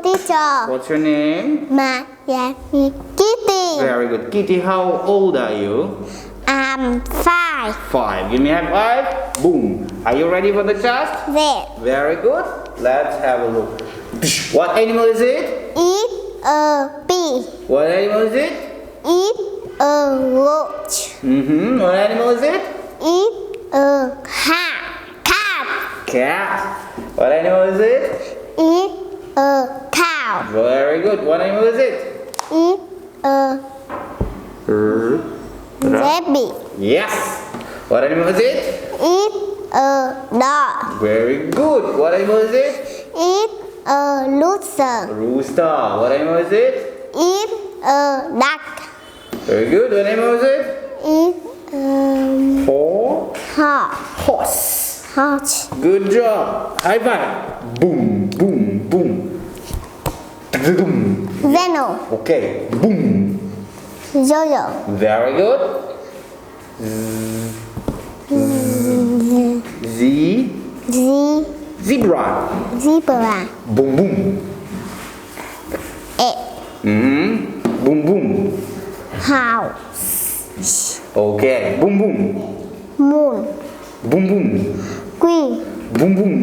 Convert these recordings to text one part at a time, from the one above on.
teacher. What's your name? My name is Kitty. Very good. Kitty, how old are you? I'm 5. 5. Give me a high five. Boom. Are you ready for the test? There. Very good. Let's have a look. What animal is it? Eat a bee. What animal is it? Eat a roach. What animal is it? Eat a cat. Cat. Cat. What animal is it? Eat a cow. Very good. What animal is it? Eat a rabbit. Yes. What animal is it? Eat a dog. Very good. What animal is it? Eat a rooster. Rooster. What animal is it? Eat a duck. Very good. What animal is it? Eat a Horse. horse. Horse. Good job. High five. Boom, boom, boom. Boom. Zeno. Okay. Boom. Yo-yo. Very good. Zebra. Zebra. Boom, boom. Egg. Boom, boom. House. Okay. Boom, boom. Moon. Boom, boom. Queen. Boom, boom.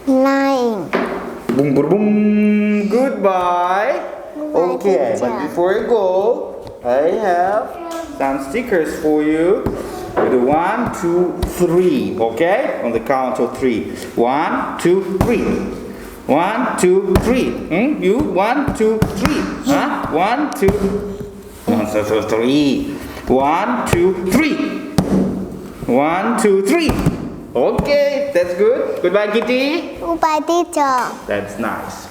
Lion. Boom, boom, boom. Goodbye. Okay, teacher. but before you go, I have some stickers for you. With 1, 2, 3. Okay? On the count of 3. 1, 2, 3. 1, 2, 3. You? 1, 2, 3. Huh? 1, 2. 1, 2, 3. 1, 2, 3. 1, 2, 3. Okay, that's good. Goodbye, Kitty. Goodbye, teacher. That's nice.